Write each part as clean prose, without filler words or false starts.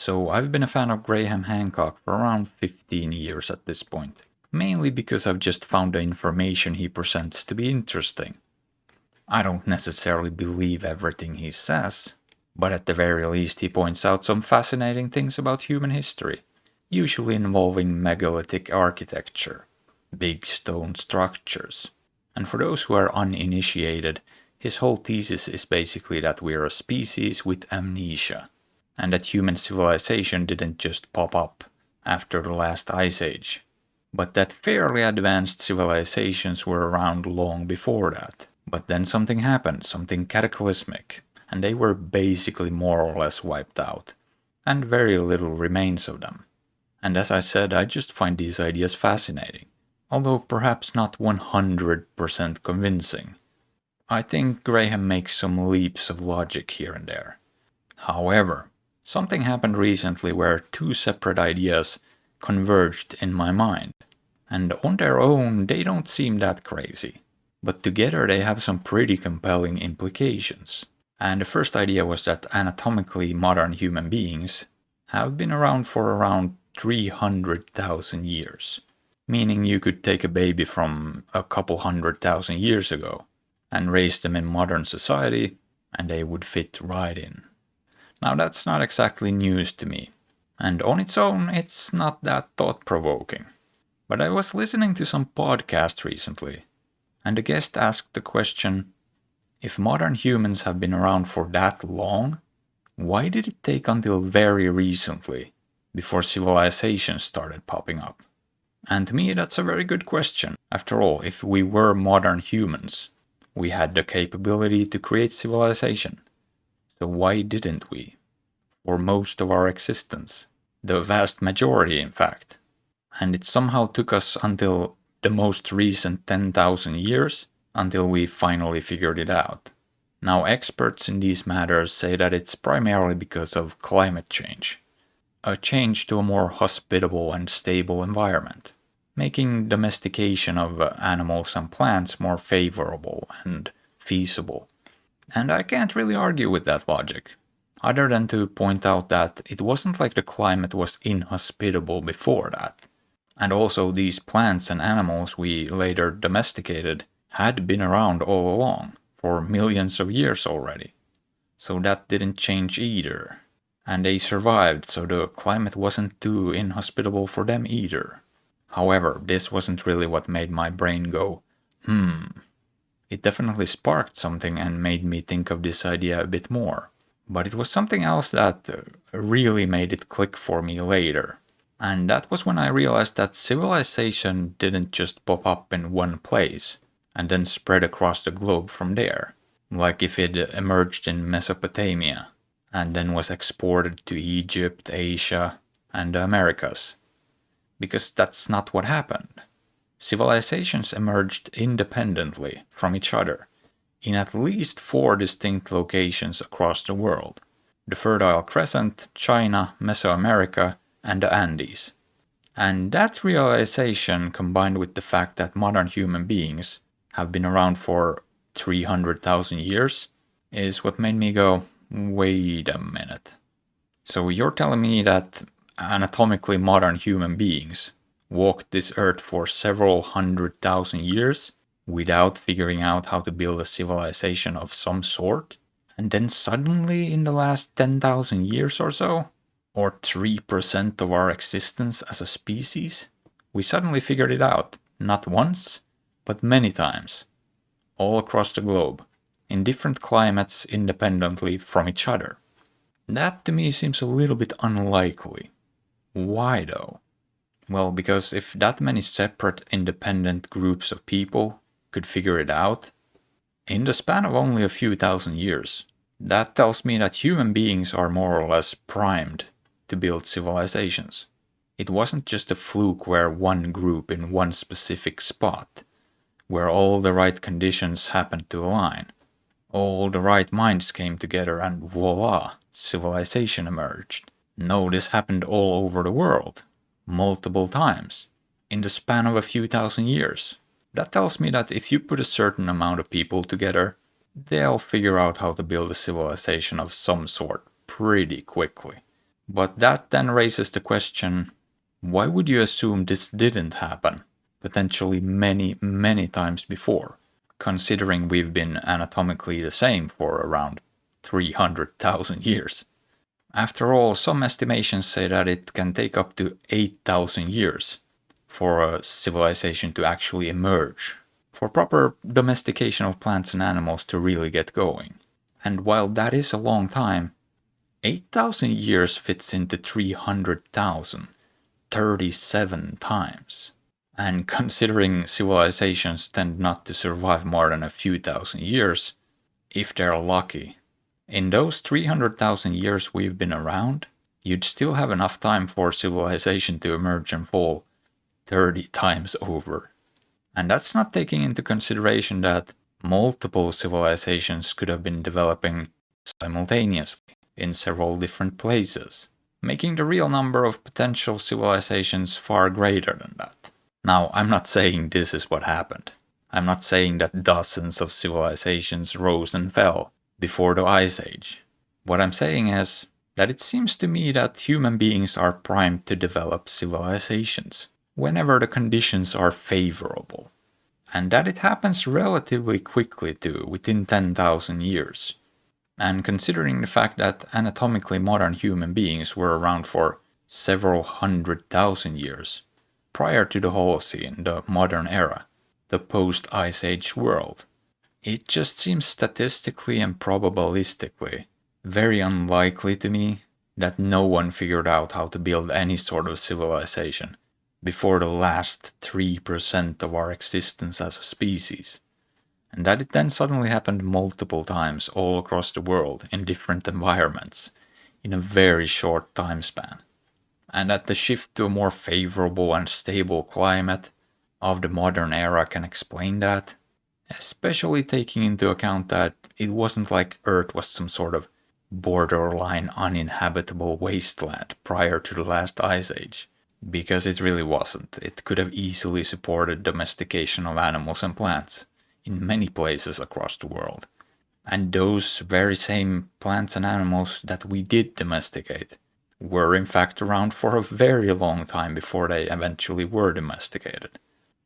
So I've been a fan of Graham Hancock for around 15 years at this point, mainly because I've just found the information he presents to be interesting. I don't necessarily believe everything he says, but at the very least he points out some fascinating things about human history, usually involving megalithic architecture, big stone structures. And for those who are uninitiated, his whole thesis is basically that we're a species with amnesia, and that human civilization didn't just pop up after the last ice age, but that fairly advanced civilizations were around long before that. But then something happened, something cataclysmic, and they were basically more or less wiped out, and very little remains of them. And as I said, I just find these ideas fascinating, although perhaps not 100% convincing. I think Graham makes some leaps of logic here and there. However, something happened recently where two separate ideas converged in my mind, and on their own they don't seem that crazy, but together they have some pretty compelling implications. And the first idea was that anatomically modern human beings have been around for around 300,000 years, meaning you could take a baby from a couple 100,000 years ago and raise them in modern society and they would fit right in. Now that's not exactly news to me, and on its own it's not that thought-provoking. But I was listening to some podcast recently, and the guest asked the question, if modern humans have been around for that long, why did it take until very recently before civilizations started popping up? And to me that's a very good question. After all, if we were modern humans, we had the capability to create civilization. So why didn't we? For most of our existence. The vast majority, in fact. And it somehow took us until the most recent 10,000 years until we finally figured it out. Now, experts in these matters say that it's primarily because of climate change. A change to a more hospitable and stable environment, making domestication of animals and plants more favorable and feasible. And I can't really argue with that logic, other than to point out that it wasn't like the climate was inhospitable before that. And also these plants and animals we later domesticated had been around all along, for millions of years already. So that didn't change either. And they survived, so the climate wasn't too inhospitable for them either. However, this wasn't really what made my brain go, It definitely sparked something and made me think of this idea a bit more. But it was something else that really made it click for me later. And that was when I realized that civilization didn't just pop up in one place and then spread across the globe from there, like if it emerged in Mesopotamia and then was exported to Egypt, Asia, and the Americas. Because that's not what happened. Civilizations emerged independently from each other in at least 4 distinct locations across the world: the Fertile Crescent, China, Mesoamerica, and the Andes. And that realization, combined with the fact that modern human beings have been around for 300,000 years, is what made me go, wait a minute. So you're telling me that anatomically modern human beings walked this earth for several 100,000 years without figuring out how to build a civilization of some sort? And then suddenly in the last 10,000 years or so, or 3% of our existence as a species, we suddenly figured it out, not once, but many times, all across the globe, in different climates independently from each other. That to me seems a little bit unlikely. Why though? Well, because if that many separate independent groups of people could figure it out, in the span of only a few thousand years, that tells me that human beings are more or less primed to build civilizations. It wasn't just a fluke where one group in one specific spot, where all the right conditions happened to align, all the right minds came together and voila, civilization emerged. No, this happened all over the world, multiple times, in the span of a few thousand years. That tells me that if you put a certain amount of people together, they'll figure out how to build a civilization of some sort pretty quickly. But that then raises the question, why would you assume this didn't happen, potentially many, many times before, considering we've been anatomically the same for around 300,000 years? After all, some estimations say that it can take up to 8,000 years for a civilization to actually emerge, for proper domestication of plants and animals to really get going. And while that is a long time, 8,000 years fits into 300,000, 37 times. And considering civilizations tend not to survive more than a few thousand years, if they're lucky, in those 300,000 years we've been around, you'd still have enough time for civilization to emerge and fall 30 times over. And that's not taking into consideration that multiple civilizations could have been developing simultaneously in several different places, making the real number of potential civilizations far greater than that. Now, I'm not saying this is what happened. I'm not saying that dozens of civilizations rose and fell before the Ice Age. What I'm saying is that it seems to me that human beings are primed to develop civilizations whenever the conditions are favorable, and that it happens relatively quickly too, within 10,000 years. And considering the fact that anatomically modern human beings were around for several 100,000 years, prior to the Holocene, the modern era, the post-Ice Age world, it just seems statistically and probabilistically very unlikely to me that no one figured out how to build any sort of civilization before the last 3% of our existence as a species, and that it then suddenly happened multiple times all across the world in different environments in a very short time span, and that the shift to a more favorable and stable climate of the modern era can explain that, especially taking into account that it wasn't like Earth was some sort of borderline uninhabitable wasteland prior to the last Ice Age. Because it really wasn't. It could have easily supported domestication of animals and plants in many places across the world. And those very same plants and animals that we did domesticate were in fact around for a very long time before they eventually were domesticated,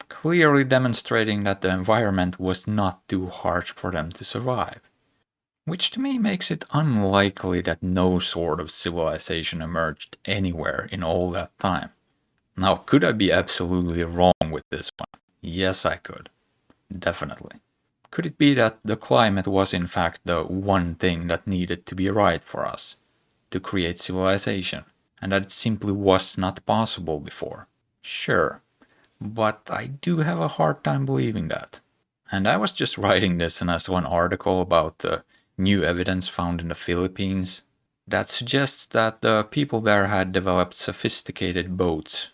clearly demonstrating that the environment was not too harsh for them to survive. Which to me makes it unlikely that no sort of civilization emerged anywhere in all that time. Now, could I be absolutely wrong with this one? Yes, I could. Definitely. Could it be that the climate was in fact the one thing that needed to be right for us to create civilization, and that it simply was not possible before? Sure, but I do have a hard time believing that. And I was just writing this and I saw an article about the new evidence found in the Philippines that suggests that the people there had developed sophisticated boats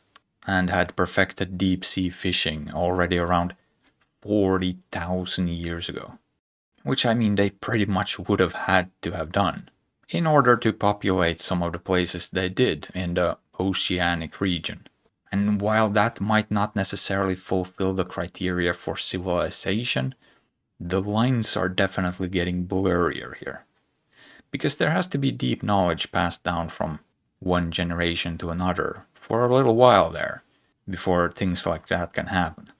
and had perfected deep-sea fishing already around 40,000 years ago. Which I mean they pretty much would have had to have done in order to populate some of the places they did in the oceanic region. And while that might not necessarily fulfill the criteria for civilization, the lines are definitely getting blurrier here. Because there has to be deep knowledge passed down from one generation to another for a little while there, before things like that can happen.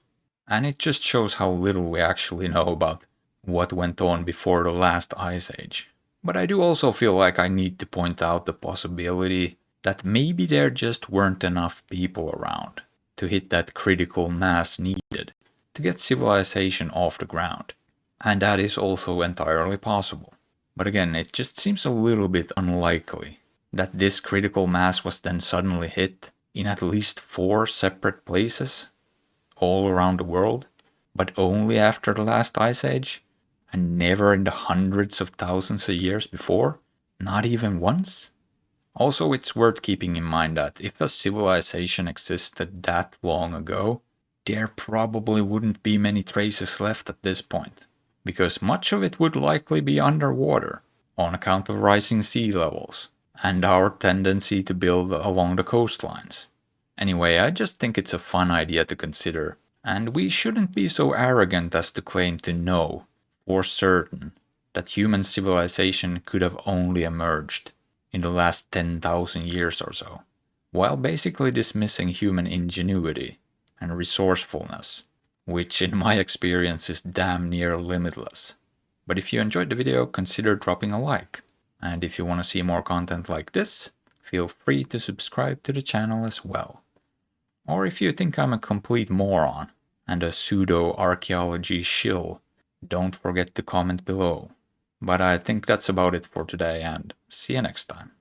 And it just shows how little we actually know about what went on before the last Ice Age. But I do also feel like I need to point out the possibility that maybe there just weren't enough people around to hit that critical mass needed to get civilization off the ground. And that is also entirely possible. But again, it just seems a little bit unlikely that this critical mass was then suddenly hit in at least 4 separate places all around the world, but only after the last Ice Age, and never in the hundreds of thousands of years before, not even once. Also, it's worth keeping in mind that if a civilization existed that long ago, there probably wouldn't be many traces left at this point, because much of it would likely be underwater, on account of rising sea levels, and our tendency to build along the coastlines. Anyway, I just think it's a fun idea to consider, and we shouldn't be so arrogant as to claim to know, for certain, that human civilization could have only emerged in the last 10,000 years or so, while basically dismissing human ingenuity and resourcefulness, which in my experience is damn near limitless. But if you enjoyed the video, consider dropping a like. And if you want to see more content like this, feel free to subscribe to the channel as well. Or if you think I'm a complete moron and a pseudo-archaeology shill, don't forget to comment below. But I think that's about it for today, and see you next time.